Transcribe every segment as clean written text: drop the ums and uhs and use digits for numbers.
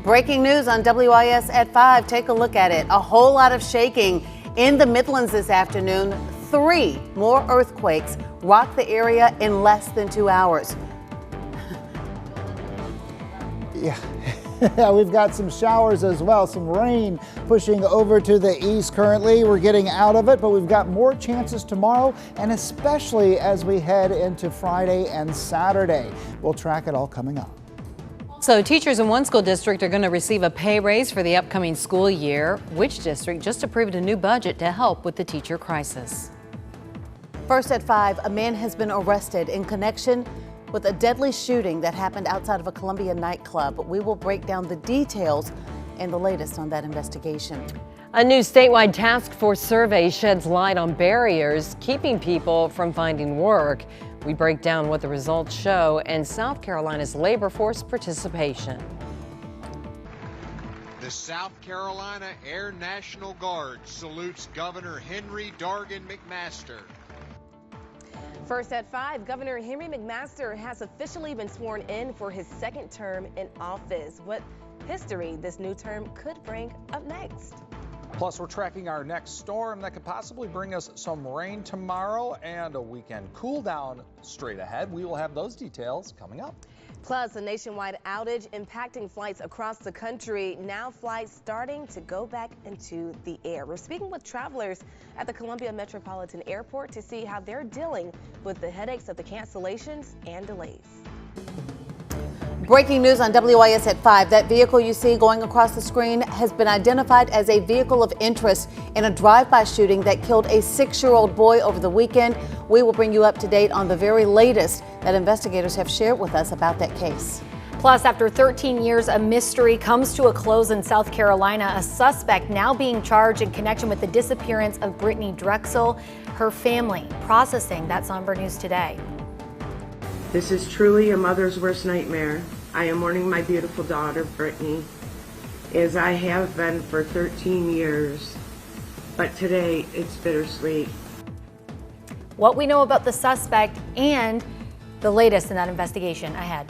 Breaking news on WIS at 5. Take a look at it. A whole lot of shaking in the Midlands this afternoon. 3 more earthquakes rocked the area in less than 2 hours. Yeah. We've got some showers as well, some rain pushing over to the east currently. We're getting out of it, but we've got more chances tomorrow, and especially as we head into Friday and Saturday. We'll track it all coming up. So teachers in one school district are going to receive a pay raise for the upcoming school year. Which district just approved a new budget to help with the teacher crisis? First at 5, a man has been arrested in connection with a deadly shooting that happened outside of a Columbia nightclub. We will break down the details and the latest on that investigation. A new statewide task force survey sheds light on barriers keeping people from finding work. We break down what the results show and South Carolina's labor force participation. The South Carolina Air National Guard salutes Governor Henry Dargan McMaster. First at 5, Governor Henry McMaster has officially been sworn in for his second term in office. What history this new term could bring up next. Plus, we're tracking our next storm that could possibly bring us some rain tomorrow and a weekend cool down straight ahead. We will have those details coming up. Plus, a nationwide outage impacting flights across the country. Now flights starting to go back into the air. We're speaking with travelers at the Columbia Metropolitan Airport to see how they're dealing with the headaches of the cancellations and delays. Breaking news on WIS at 5. That vehicle you see going across the screen has been identified as a vehicle of interest in a drive-by shooting that killed a 6-year-old boy over the weekend. We will bring you up to date on the very latest that investigators have shared with us about that case. Plus, after 13 years, a mystery comes to a close in South Carolina. A suspect now being charged in connection with the disappearance of Brittany Drexel. Her family processing that somber news today. This is truly a mother's worst nightmare. I am mourning my beautiful daughter, Brittany, as I have been for 13 years. But today, it's bittersweet. What we know about the suspect and the latest in that investigation ahead.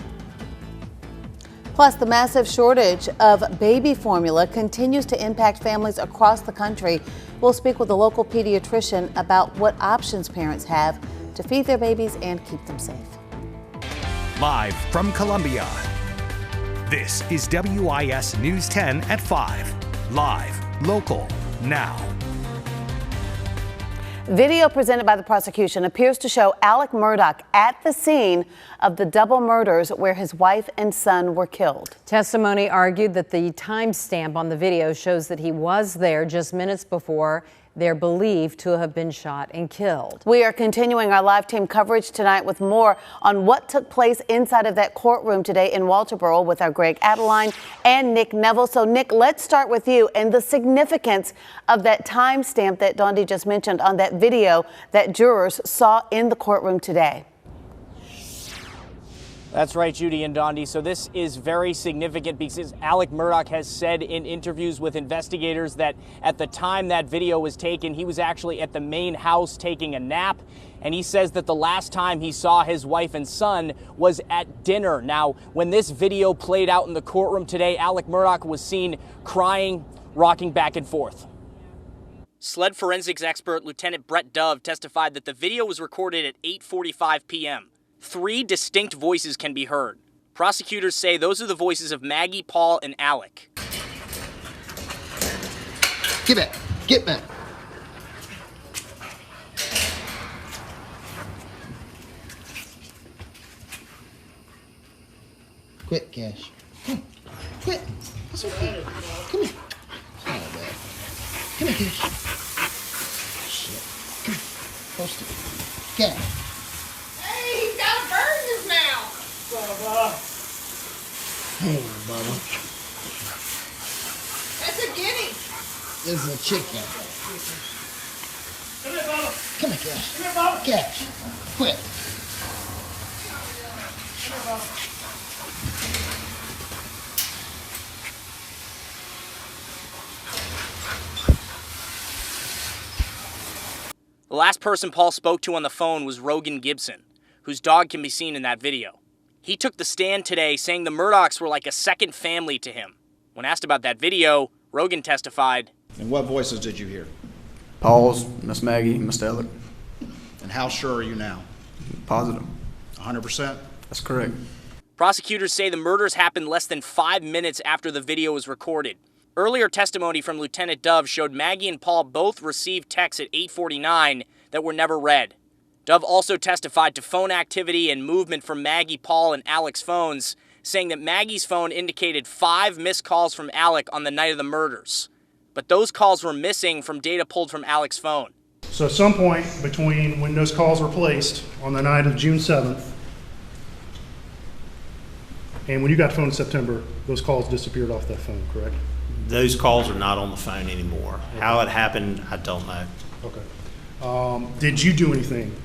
Plus, the massive shortage of baby formula continues to impact families across the country. We'll speak with a local pediatrician about what options parents have to feed their babies and keep them safe. Live from Columbia, this is WIS News 10 at 5. Live, local, now. Video presented by the prosecution appears to show Alec Murdaugh at the scene of the double murders where his wife and son were killed. Testimony argued that the timestamp on the video shows that he was there just minutes before they're believed to have been shot and killed. We are continuing our live team coverage tonight with more on what took place inside of that courtroom today in Walterboro with our Greg Adeline and Nick Neville. So Nick, let's start with you and the significance of that timestamp that Dondi just mentioned on that video that jurors saw in the courtroom today. That's right, Judy and Dondi. So this is very significant because Alec Murdaugh has said in interviews with investigators that at the time that video was taken, he was actually at the main house taking a nap. And he says that the last time he saw his wife and son was at dinner. Now, when this video played out in the courtroom today, Alec Murdaugh was seen crying, rocking back and forth. SLED forensics expert Lieutenant Brett Dove testified that the video was recorded at 8:45 p.m. 3 distinct voices can be heard. Prosecutors say those are the voices of Maggie, Paul, and Alec. Get back. Get back. Quit, Cash. Come on. Quit. It's okay. Come here. It's not bad. Come here, Cash. Shit. Come here. Post it. Cash. Hey, Bubba. That's a guinea. This is a chicken. Come here, Bubba. Come here, Cash. Come here, Bubba. Cash. Quit. Come here, Bubba. The last person Paul spoke to on the phone was Rogan Gibson, whose dog can be seen in that video. He took the stand today saying the Murdaughs were like a second family to him. When asked about that video, Rogan testified. And what voices did you hear? Paul's, Miss Maggie, Mr. Alec. And how sure are you now? Positive. 100%? That's correct. Prosecutors say the murders happened less than 5 minutes after the video was recorded. Earlier testimony from Lieutenant Dove showed Maggie and Paul both received texts at 8:49 that were never read. Dove also testified to phone activity and movement from Maggie, Paul, and Alec's phones, saying that Maggie's phone indicated 5 missed calls from Alec on the night of the murders. But those calls were missing from data pulled from Alec's phone. So at some point between when those calls were placed on the night of June 7th and when you got the phone in September, those calls disappeared off that phone, correct? Those calls are not on the phone anymore. Okay. How it happened, I don't know. Okay. Did you do anything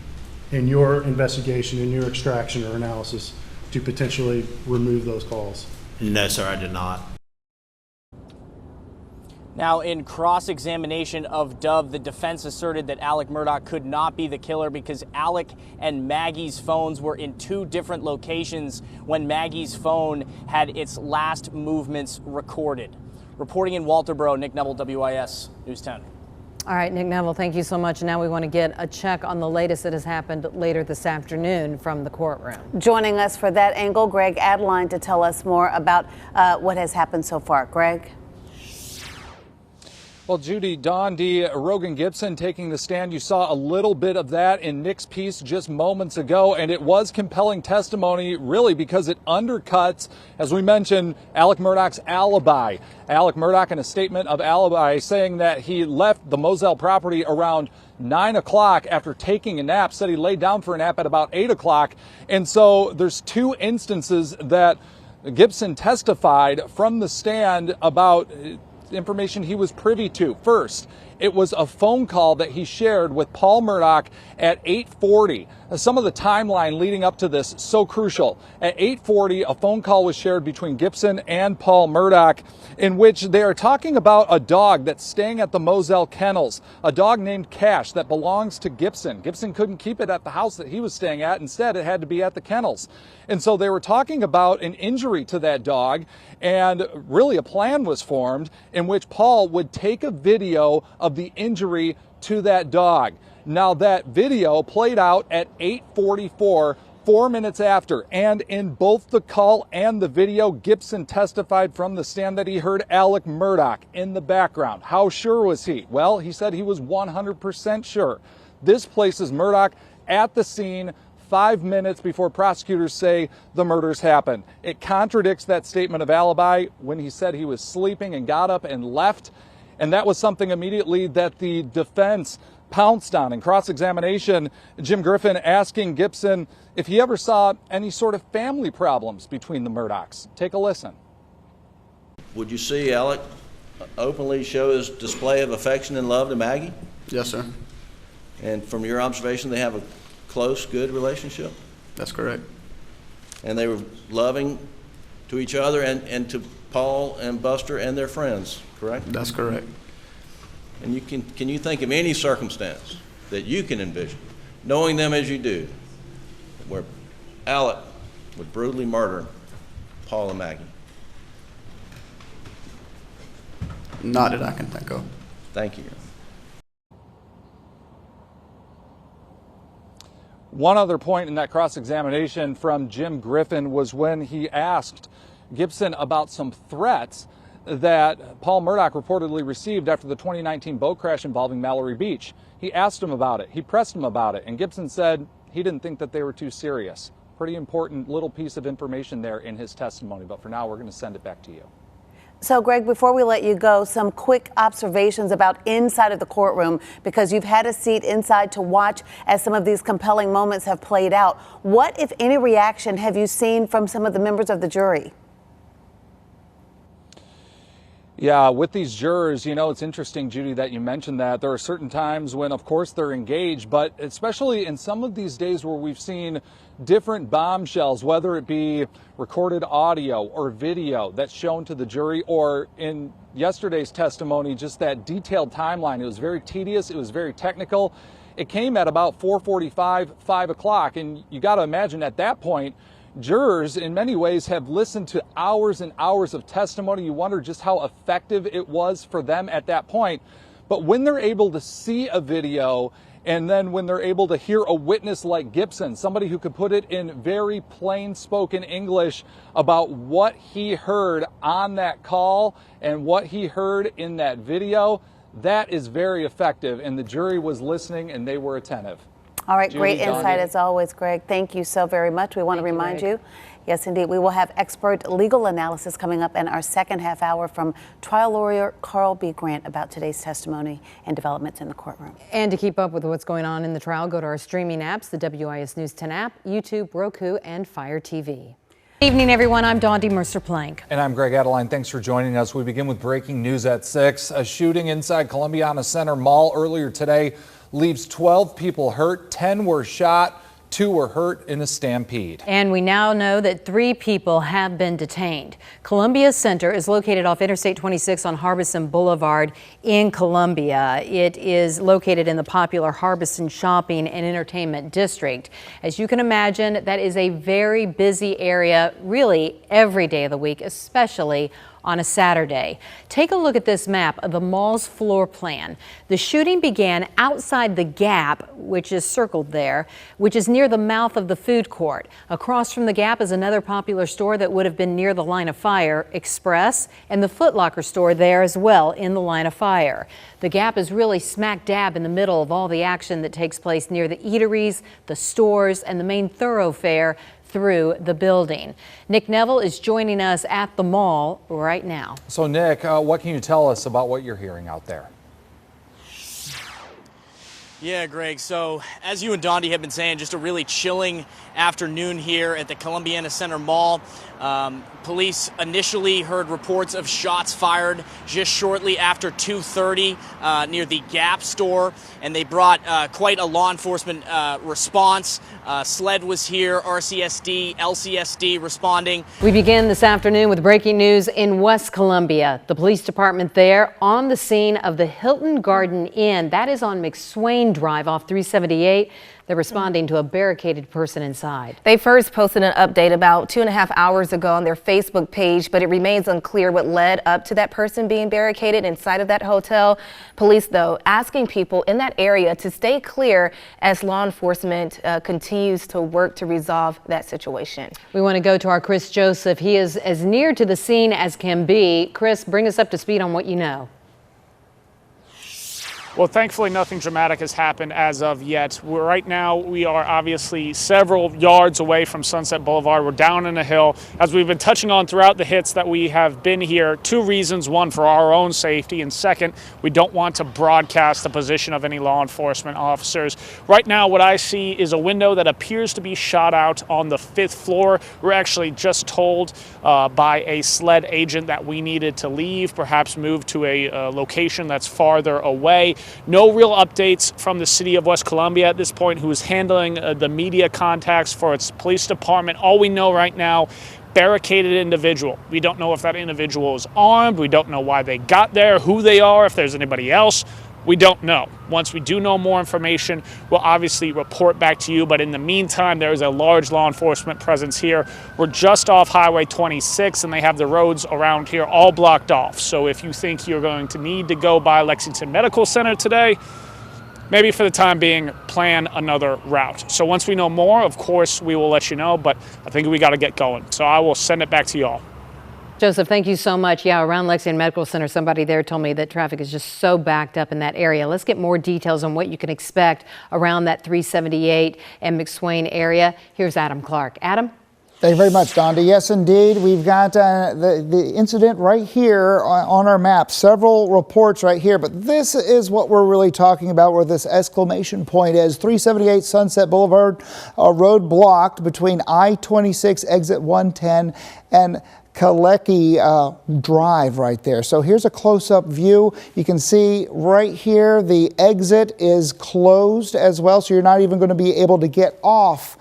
in your investigation, in your extraction or analysis to potentially remove those calls? No, sir, I did not. Now, in cross-examination of Dove, the defense asserted that Alec Murdaugh could not be the killer because Alec and Maggie's phones were in 2 different locations when Maggie's phone had its last movements recorded. Reporting in Walterboro, Nick Neville, WIS News 10. All right, Nick Neville, thank you so much. Now we want to get a check on the latest that has happened later this afternoon from the courtroom. Joining us for that angle, Greg Adeline, to tell us more about what has happened so far. Greg? Well, Judy, Don D. Rogan Gibson taking the stand. You saw a little bit of that in Nick's piece just moments ago, and it was compelling testimony, really, because it undercuts, as we mentioned, Alec Murdaugh's alibi. Alec Murdaugh in a statement of alibi saying that he left the Moselle property around 9 o'clock after taking a nap, said he laid down for a nap at about 8 o'clock. And so there's 2 instances that Gibson testified from the stand about information he was privy to. First, it was a phone call that he shared with Paul Murdaugh at 8:40. Some of the timeline leading up to this so crucial. At 8:40, a phone call was shared between Gibson and Paul Murdaugh in which they are talking about a dog that's staying at the Moselle Kennels, a dog named Cash that belongs to Gibson. Gibson couldn't keep it at the house that he was staying at. Instead, it had to be at the kennels. And so they were talking about an injury to that dog, and really a plan was formed in which Paul would take a video of the injury to that dog. Now that video played out at 8:44, 4 minutes after, and in both the call and the video, Gibson testified from the stand that he heard Alec Murdaugh in the background. How sure was he? Well, he said he was 100% sure. This places Murdaugh at the scene 5 minutes before prosecutors say the murders happened. It contradicts that statement of alibi when he said he was sleeping and got up and left. And that was something immediately that the defense pounced on. In cross-examination, Jim Griffin asking Gibson if he ever saw any sort of family problems between the Murdaughs. Take a listen. Would you see Alec openly show his display of affection and love to Maggie? Yes, sir. And from your observation, they have a close, good relationship? That's correct. And they were loving to each other and to Paul and Buster and their friends, correct? That's correct. And can you think of any circumstance that you can envision, knowing them as you do, where Alec would brutally murder Paul and Maggie? Not that I can think of. Thank you. One other point in that cross-examination from Jim Griffin was when he asked Gibson about some threats that Paul Murdaugh reportedly received after the 2019 boat crash involving Mallory Beach. He asked him about it. He pressed him about it. And Gibson said he didn't think that they were too serious. Pretty important little piece of information there in his testimony. But for now, we're going to send it back to you. So, Greg, before we let you go, some quick observations about inside of the courtroom, because you've had a seat inside to watch as some of these compelling moments have played out. What, if any, reaction have you seen from some of the members of the jury? Yeah, with these jurors, you know, it's interesting, Judy, that you mentioned that. There are certain times when, of course, they're engaged, but especially in some of these days where we've seen different bombshells, whether it be recorded audio or video that's shown to the jury, or in yesterday's testimony, just that detailed timeline. It was very tedious. It was very technical. It came at about 4:45, 5 o'clock, and you got to imagine at that point, jurors in many ways have listened to hours and hours of testimony. You wonder just how effective it was for them at that point. But when they're able to see a video, and then when they're able to hear a witness like Gibson, somebody who could put it in very plain spoken English about what he heard on that call and what he heard in that video, that is very effective. And the jury was listening and they were attentive. All right, Judy, great Dondi. insight as always, Greg. Thank you so very much. We want to remind you, yes, indeed, we will have expert legal analysis coming up in our second half hour from trial lawyer Carl B. Grant about today's testimony and developments in the courtroom. And to keep up with what's going on in the trial, go to our streaming apps, the WIS News 10 app, YouTube, Roku, and Fire TV. Good evening, everyone. I'm Dondi Mercer-Plank. And I'm Greg Adeline. Thanks for joining us. We begin with breaking news at 6. A shooting inside Columbiana Center Mall earlier today leaves 12 people hurt. 10 were shot. 2 were hurt in a stampede. And we now know that 3 people have been detained. Columbia Center is located off Interstate 26 on Harbison Boulevard in Columbia. It is located in the popular Harbison Shopping and Entertainment District. As you can imagine, that is a very busy area, really every day of the week, especially on a Saturday. Take a look at this map of the mall's floor plan. The shooting began outside the Gap, which is circled there, which is near the mouth of the food court. Across from the Gap is another popular store that would have been near the line of fire, Express, and the Foot Locker store there as well in the line of fire. The Gap is really smack dab in the middle of all the action that takes place near the eateries, the stores, and the main thoroughfare through the building. Nick Neville is joining us at the mall right now. So Nick, what can you tell us about what you're hearing out there? Yeah, Greg. So as you and Dondi have been saying, just a really chilling afternoon here at the Columbiana Center Mall. Police initially heard reports of shots fired just shortly after 2:30 near the Gap store, and they brought quite a law enforcement response. SLED was here, RCSD, LCSD responding. We begin this afternoon with breaking news in West Columbia. The police department there on the scene of the Hilton Garden Inn. That is on McSwain Drive off 378. They're responding to a barricaded person inside. They first posted an update about 2.5 hours ago on their Facebook page, but it remains unclear what led up to that person being barricaded inside of that hotel. Police, though, asking people in that area to stay clear as law enforcement continues to work to resolve that situation. We want to go to our Chris Joseph. He is as near to the scene as can be. Chris, bring us up to speed on what you know. Well, thankfully, nothing dramatic has happened as of yet. Right now, we are obviously several yards away from Sunset Boulevard. We're down in a hill. As we've been touching on throughout the hits that we have been here, 2 reasons. One, for our own safety, and second, we don't want to broadcast the position of any law enforcement officers. Right now, what I see is a window that appears to be shot out on the 5th floor. We're actually just told by a SLED agent that we needed to leave, perhaps move to a location that's farther away. No real updates from the city of West Columbia at this point, who is handling the media contacts for its police department. All we know right now, barricaded individual. We don't know if that individual is armed. We don't know why they got there, who they are, if there's anybody else. We don't know. Once we do know more information, we'll obviously report back to you. But in the meantime, there is a large law enforcement presence here. We're just off Highway 26, and they have the roads around here all blocked off. So if you think you're going to need to go by Lexington Medical Center today, maybe for the time being, plan another route. So once we know more, of course, we will let you know. But I think we got to get going. So I will send it back to you all. Joseph, thank you so much. Yeah, around Lexington Medical Center, somebody there told me that traffic is just so backed up in that area. Let's get more details on what you can expect around that 378 and McSwain area. Here's Adam Clark. Adam? Thank you very much, Dondi. Yes, indeed. We've got the incident right here on our map. Several reports right here, but this is what we're really talking about, where this exclamation point is. 378 Sunset Boulevard, a road blocked between I-26 exit 110 and Kalecki Drive right there. So here's a close-up view. You can see right here the exit is closed as well, so you're not even going to be able to get off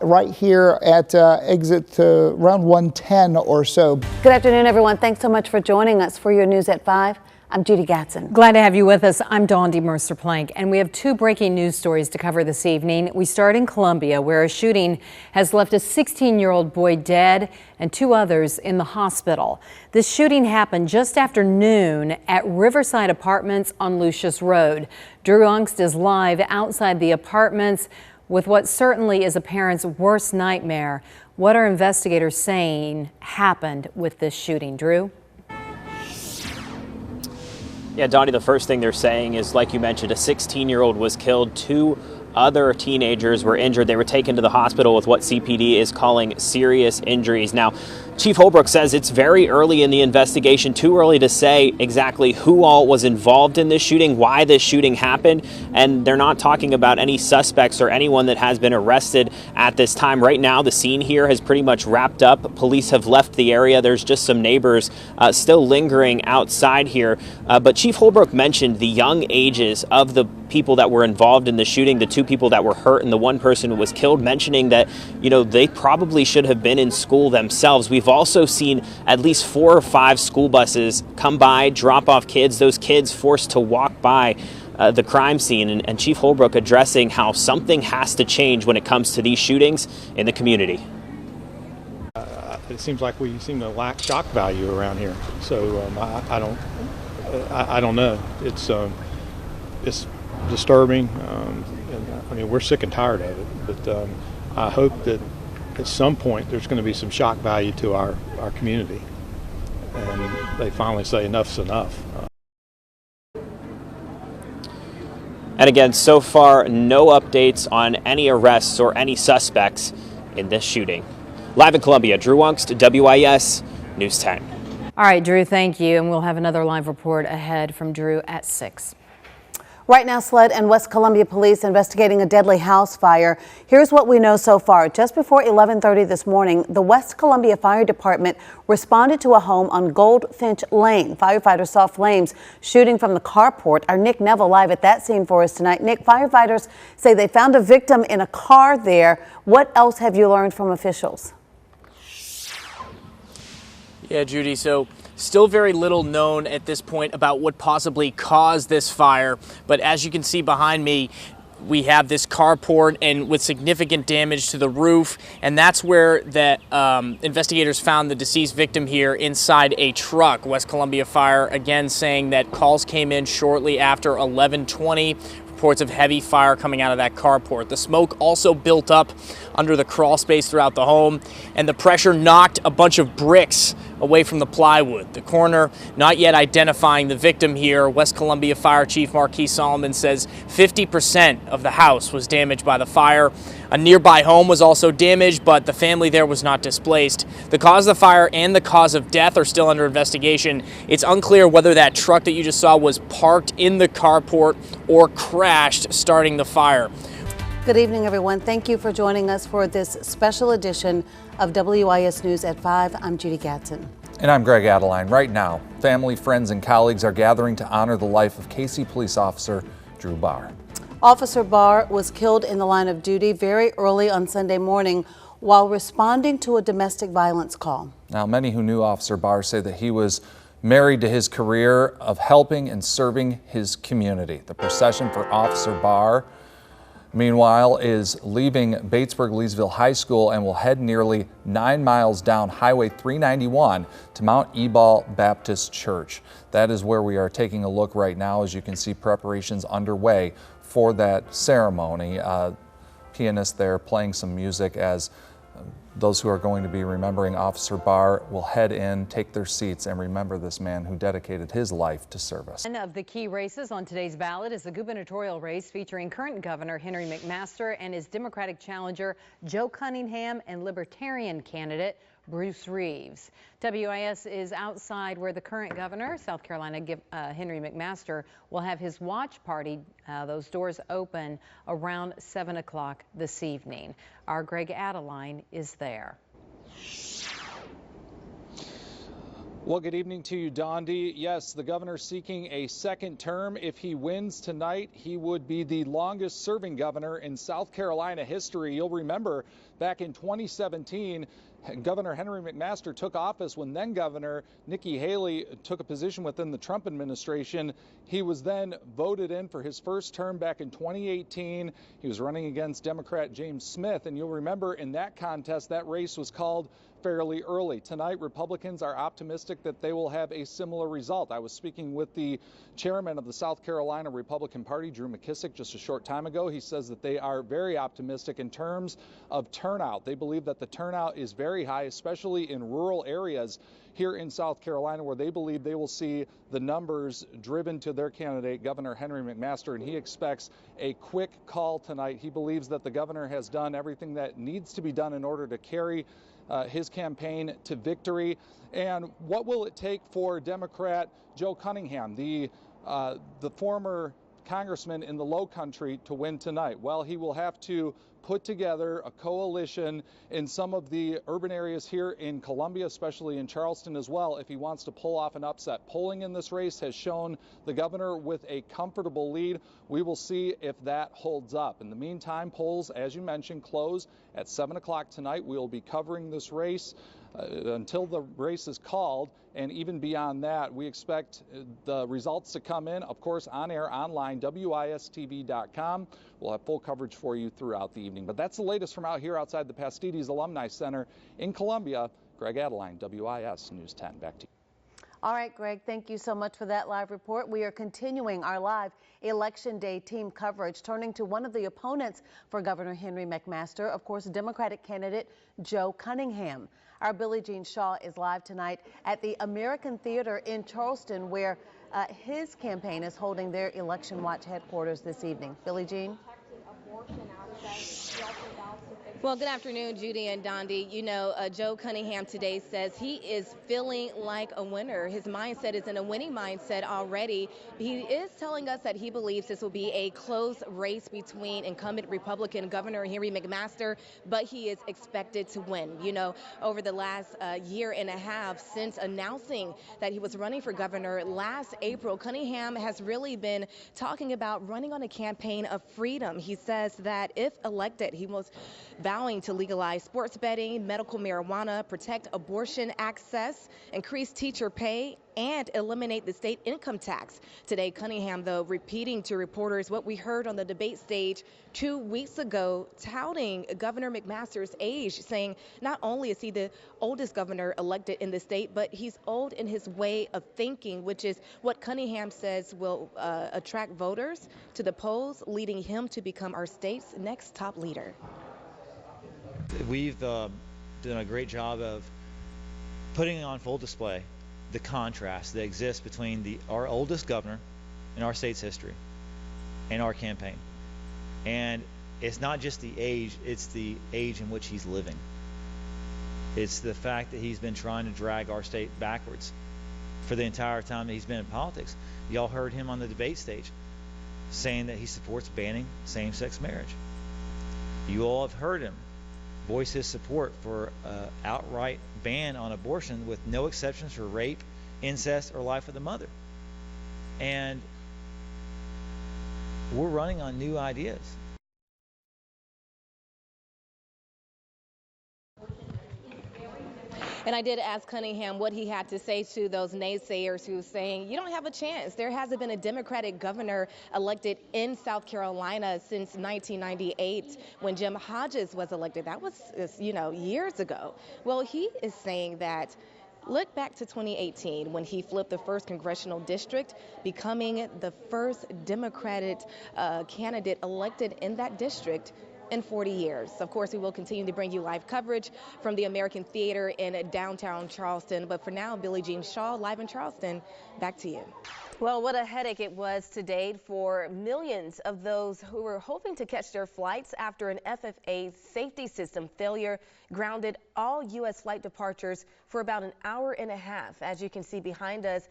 right here at exit around 110 or so. Good afternoon, everyone. Thanks so much for joining us for your News at 5. I'm Judy Gatson. Glad to have you with us. I'm Dondi Mercer-Plank, and we have two breaking news stories to cover this evening. We start in Columbia, where a shooting has left a 16-year-old boy dead and two others in the hospital. This shooting happened just after noon at Riverside Apartments on Lucius Road. Drew Ungst is live outside the apartments with what certainly is a parent's worst nightmare. What are investigators saying happened with this shooting? Drew? Yeah, Donnie, the first thing they're saying is, like you mentioned, a 16-year-old was killed. Two other teenagers were injured. They were taken to the hospital with what CPD is calling serious injuries. Now, Chief Holbrook says it's very early in the investigation, too early to say exactly who all was involved in this shooting, why this shooting happened, and they're not talking about any suspects or anyone that has been arrested at this time. Right now, the scene here has pretty much wrapped up. Police have left the area. There's just some neighbors still lingering outside here. But Chief Holbrook mentioned the young ages of the people that were involved in the shooting, the two people that were hurt and the one person who was killed, mentioning that, you know, they probably should have been in school themselves. We've also seen at least 4 or 5 school buses come by, drop off kids, those kids forced to walk by the crime scene, and Chief Holbrook addressing how something has to change when it comes to these shootings in the community. It seems like we seem to lack shock value around here, so I don't know. It's disturbing. I mean, we're sick and tired of it, but I hope that at some point there's going to be some shock value to our community, and they finally say enough's enough. And again, so far, no updates on any arrests or any suspects in this shooting. Live in Columbia, Drew Ungst, WIS News 10. All right, Drew, thank you. And we'll have another live report ahead from Drew at 6. Right now, SLED and West Columbia Police investigating a deadly house fire. Here's what we know so far. Just before 11:30 this morning, the West Columbia Fire Department responded to a home on Goldfinch Lane. Firefighters saw flames shooting from the carport. Our Nick Neville live at that scene for us tonight. Nick, firefighters say they found a victim in a car there. What else have you learned from officials? Yeah, Judy, so still very little known at this point about what possibly caused this fire. But as you can see behind me, we have this carport and with significant damage to the roof. And that's where the investigators found the deceased victim here inside a truck. West Columbia Fire again saying that calls came in shortly after 11:20. Reports of heavy fire coming out of that carport. The smoke also built up under the crawl space throughout the home, and the pressure knocked a bunch of bricks away from the plywood. The coroner not yet identifying the victim here. West Columbia Fire Chief Marquis Solomon says 50% of the house was damaged by the fire. A nearby home was also damaged, but the family there was not displaced. The cause of the fire and the cause of death are still under investigation. It's unclear whether that truck that you just saw was parked in the carport or crashed, starting the fire. Good evening, everyone. Thank you for joining us for this special edition of WIS News at 5. I'm Judy Gatson. And I'm Greg Adeline. Right now, family, friends, and colleagues are gathering to honor the life of KC police officer Drew Barr. Officer Barr was killed in the line of duty very early on Sunday morning while responding to a domestic violence call. Now, many who knew Officer Barr say that he was married to his career of helping and serving his community. The procession for Officer Barr, meanwhile, is leaving Batesburg-Leesville High School and will head nearly 9 miles down Highway 391 to Mount Ebal Baptist Church. That is where we are taking a look right now. As you can see, preparations underway for that ceremony. Pianist there playing some music as those who are going to be remembering Officer Barr will head in, take their seats, and remember this man who dedicated his life to service. One of the key races on today's ballot is the gubernatorial race featuring current Governor Henry McMaster and his Democratic challenger Joe Cunningham and Libertarian candidate Bruce Reeves. WIS is outside where the current governor, South Carolina, Henry McMaster, will have his watch party. Those doors open around 7 o'clock this evening. Our Greg Adeline is there. Well, good evening to you, Dondi. Yes, the governor seeking a second term. If he wins tonight, he would be the longest serving governor in South Carolina history. You'll remember back in 2017, Governor Henry McMaster took office when then Governor Nikki Haley took a position within the Trump administration. He was then voted in for his first term back in 2018. He was running against Democrat James Smith, and you'll remember in that contest, that race was called fairly early. Tonight, Republicans are optimistic that they will have a similar result. I was speaking with the chairman of the South Carolina Republican Party, Drew McKissick, just a short time ago. He says that they are very optimistic in terms of turnout. They believe that the turnout is very high, especially in rural areas here in South Carolina, where they believe they will see the numbers driven to their candidate, Governor Henry McMaster, and he expects a quick call tonight. He believes that the governor has done everything that needs to be done in order to carry his campaign to victory. And what will it take for Democrat Joe Cunningham, the former congressman in the Low Country, to win tonight? Well, he will have to put together a coalition in some of the urban areas here in Columbia, especially in Charleston as well, if he wants to pull off an upset. Polling in this race has shown the governor with a comfortable lead. We will see if that holds up. In the meantime, polls, as you mentioned, close at 7 o'clock tonight. We will be covering this race until the race is called, and even beyond that, we expect the results to come in, of course, on air, online, WISTV.com. We'll have full coverage for you throughout the evening. But that's the latest from out here outside the Pastides Alumni Center in Columbia. Greg Adeline, WIS News 10. Back to you. All right, Greg, thank you so much for that live report. We are continuing our live Election Day team coverage, turning to one of the opponents for Governor Henry McMaster, of course, Democratic candidate Joe Cunningham. Our Billie Jean Shaw is live tonight at the American Theater in Charleston, where his campaign is holding their Election Watch headquarters this evening. Billie Jean. Well, good afternoon, Judy and Dondi. You know, Joe Cunningham today says he is feeling like a winner. His mindset is in a winning mindset already. He is telling us that he believes this will be a close race between incumbent Republican Governor Henry McMaster, but he is expected to win. You know, over the last year and a half since announcing that he was running for governor last April, Cunningham has really been talking about running on a campaign of freedom. He says that if elected, he was vowing to legalize sports betting, medical marijuana, protect abortion access, increase teacher pay, and eliminate the state income tax. Today, Cunningham, though, repeating to reporters what we heard on the debate stage 2 weeks ago, touting Governor McMaster's age, saying not only is he the oldest governor elected in the state, but he's old in his way of thinking, which is what Cunningham says will attract voters to the polls, leading him to become our state's next top leader. We've done a great job of putting on full display the contrast that exists between our oldest governor in our state's history and our campaign. And it's not just the age, it's the age in which he's living. It's the fact that he's been trying to drag our state backwards for the entire time that he's been in politics. Y'all heard him on the debate stage saying that he supports banning same-sex marriage. You all have heard him voice his support for an outright ban on abortion with no exceptions for rape, incest, or life of the mother. And we're running on new ideas. And I did ask Cunningham what he had to say to those naysayers who were saying, you don't have a chance. There hasn't been a Democratic governor elected in South Carolina since 1998 when Jim Hodges was elected. That was, you know, years ago. Well, he is saying that look back to 2018 when he flipped the first congressional district, becoming the first Democratic candidate elected in that district in 40 years. Of course, we will continue to bring you live coverage from the American Theater in downtown Charleston. But for now, Billie Jean Shaw, live in Charleston. Back to you. Well, what a headache it was today for millions of those who were hoping to catch their flights after an FAA safety system failure grounded all U.S. flight departures for about an hour and a half. As you can see behind us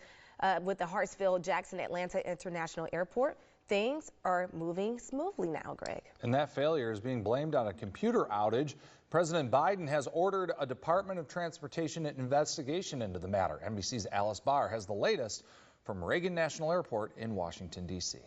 with the Hartsfield-Jackson Atlanta International Airport, things are moving smoothly now, Greg. And that failure is being blamed on a computer outage. President Biden has ordered a Department of Transportation investigation into the matter. NBC's Alice Barr has the latest from Reagan National Airport in Washington, D.C.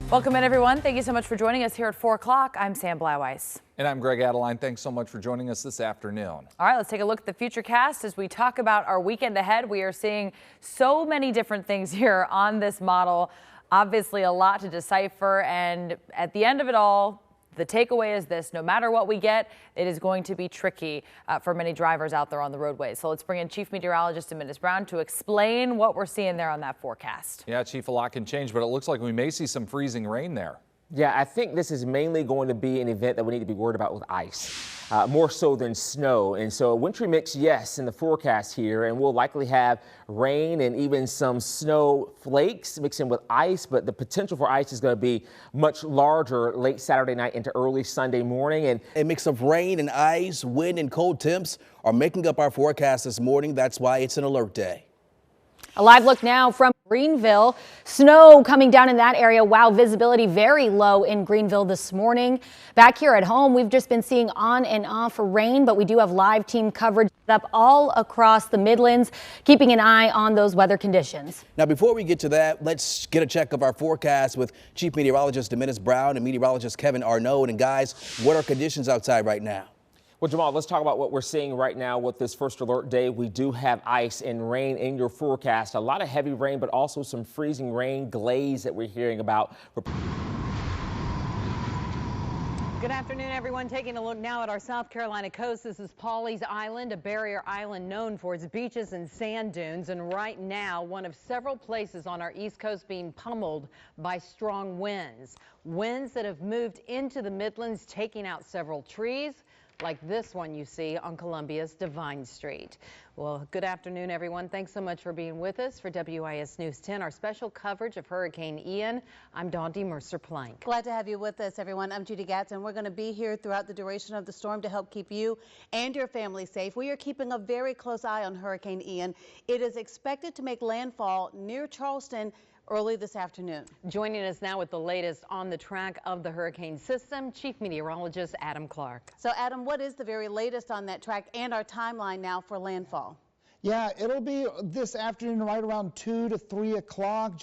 Welcome in, everyone. Thank you so much for joining us here at 4 o'clock. I'm Sam Blauweiss. And I'm Greg Adeline. Thanks so much for joining us this afternoon. All right, let's take a look at the futurecast as we talk about our weekend ahead. We are seeing so many different things here on this model. Obviously, a lot to decipher. And at the end of it all, the takeaway is this: no matter what we get, it is going to be tricky for many drivers out there on the roadways. So let's bring in Chief Meteorologist Dennis Brown to explain what we're seeing there on that forecast. Yeah, Chief, a lot can change, but it looks like we may see some freezing rain there. Yeah, I think this is mainly going to be an event that we need to be worried about with ice, more so than snow. And so a wintry mix, yes, in the forecast here, and we'll likely have rain and even some snow flakes mixing with ice, but the potential for ice is going to be much larger late Saturday night into early Sunday morning. And a mix of rain and ice, wind and cold temps are making up our forecast this morning. That's why it's an alert day. A live look now from Greenville. Snow coming down in that area. Wow, visibility very low in Greenville this morning. Back here at home, we've just been seeing on and off rain, but we do have live team coverage up all across the Midlands, keeping an eye on those weather conditions. Now, before we get to that, let's get a check of our forecast with Chief Meteorologist Dennis Brown and Meteorologist Kevin Arnaud. And guys, what are conditions outside right now? Well, Jamal, let's talk about what we're seeing right now with this first alert day. We do have ice and rain in your forecast. A lot of heavy rain, but also some freezing rain, glaze that we're hearing about. Good afternoon, everyone. Taking a look now at our South Carolina coast. This is Pawleys Island, a barrier island known for its beaches and sand dunes. And right now, one of several places on our East Coast being pummeled by strong winds. Winds that have moved into the Midlands, taking out several trees, like this one you see on Columbia's Divine Street. Well, good afternoon, everyone. Thanks so much for being with us for WIS News 10, our special coverage of Hurricane Ian. I'm Dondi Mercer-Plank. Glad to have you with us, everyone. I'm Judy Gatson. We're going to be here throughout the duration of the storm to help keep you and your family safe. We are keeping a very close eye on Hurricane Ian. It is expected to make landfall near Charleston early this afternoon. Joining us now with the latest on the track of the hurricane system, Chief Meteorologist Adam Clark. So, Adam, what is the very latest on that track and our timeline now for landfall? Yeah, it'll be this afternoon right around 2 to 3 o'clock.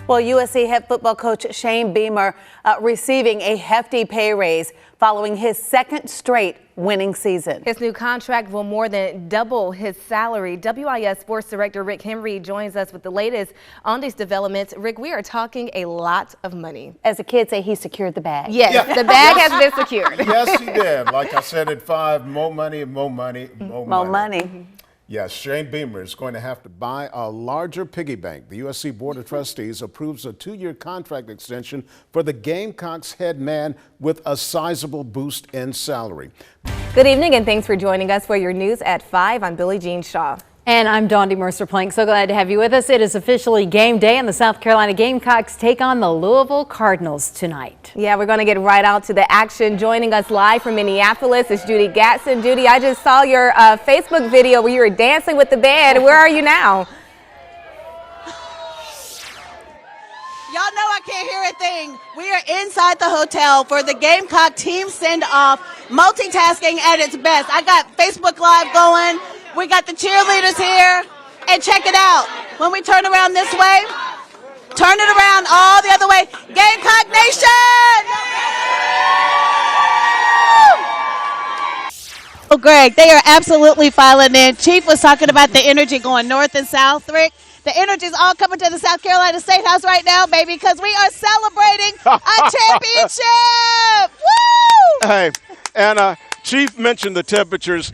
Well, USC head football coach Shane Beamer receiving a hefty pay raise following his second straight winning season. His new contract will more than double his salary. WIS Sports Director Rick Henry joins us with the latest on these developments. Rick, we are talking a lot of money. As the kids say, he secured the bag. Yes, yeah. The bag has been secured. Yes, he did. Like I said at 5, more money, more money, more money. Yes, Shane Beamer is going to have to buy a larger piggy bank. The USC Board of Trustees approves a 2-year contract extension for the Gamecocks head man with a sizable boost in salary. Good evening and thanks for joining us for your news at 5. I'm Billie Jean Shaw. And I'm Dondi Mercer-Plank. So glad to have you with us. It is officially game day, and the South Carolina Gamecocks take on the Louisville Cardinals tonight. Yeah, we're going to get right out to the action. Joining us live from Minneapolis is Judy Gatson. Judy, I just saw your Facebook video where you were dancing with the band. Where are you now? Y'all know I can't hear a thing. We are inside the hotel for the Gamecock team send-off, multitasking at its best. I got Facebook Live going. We got the cheerleaders here, and check it out. When we turn around this way, turn it around all the other way. Gamecock Nation! Oh, Greg, they are absolutely filing in. Chief was talking about the energy going north and south, Rick. The energy is all coming to the South Carolina State House right now, baby, because we are celebrating a championship! Woo! Hey, and Chief mentioned the temperatures.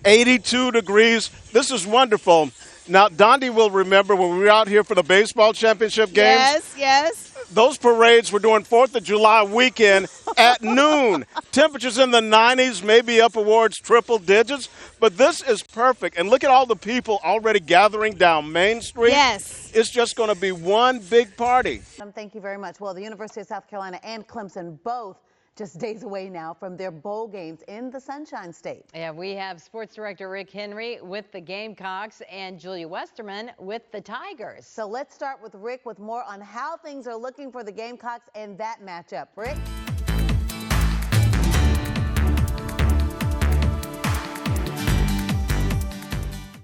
82 degrees. This is wonderful. Now, Dondi will remember when we were out here for the baseball championship games. Yes, yes. Those parades were during 4th of July weekend at noon. Temperatures in the 90s, maybe up towards triple digits. But this is perfect. And look at all the people already gathering down Main Street. Yes. It's just going to be one big party. Thank you very much. Well, the University of South Carolina and Clemson both just days away now from their bowl games in the Sunshine State. Yeah, we have Sports Director Rick Henry with the Gamecocks and Julia Westerman with the Tigers. So let's start with Rick with more on how things are looking for the Gamecocks and that matchup. Rick?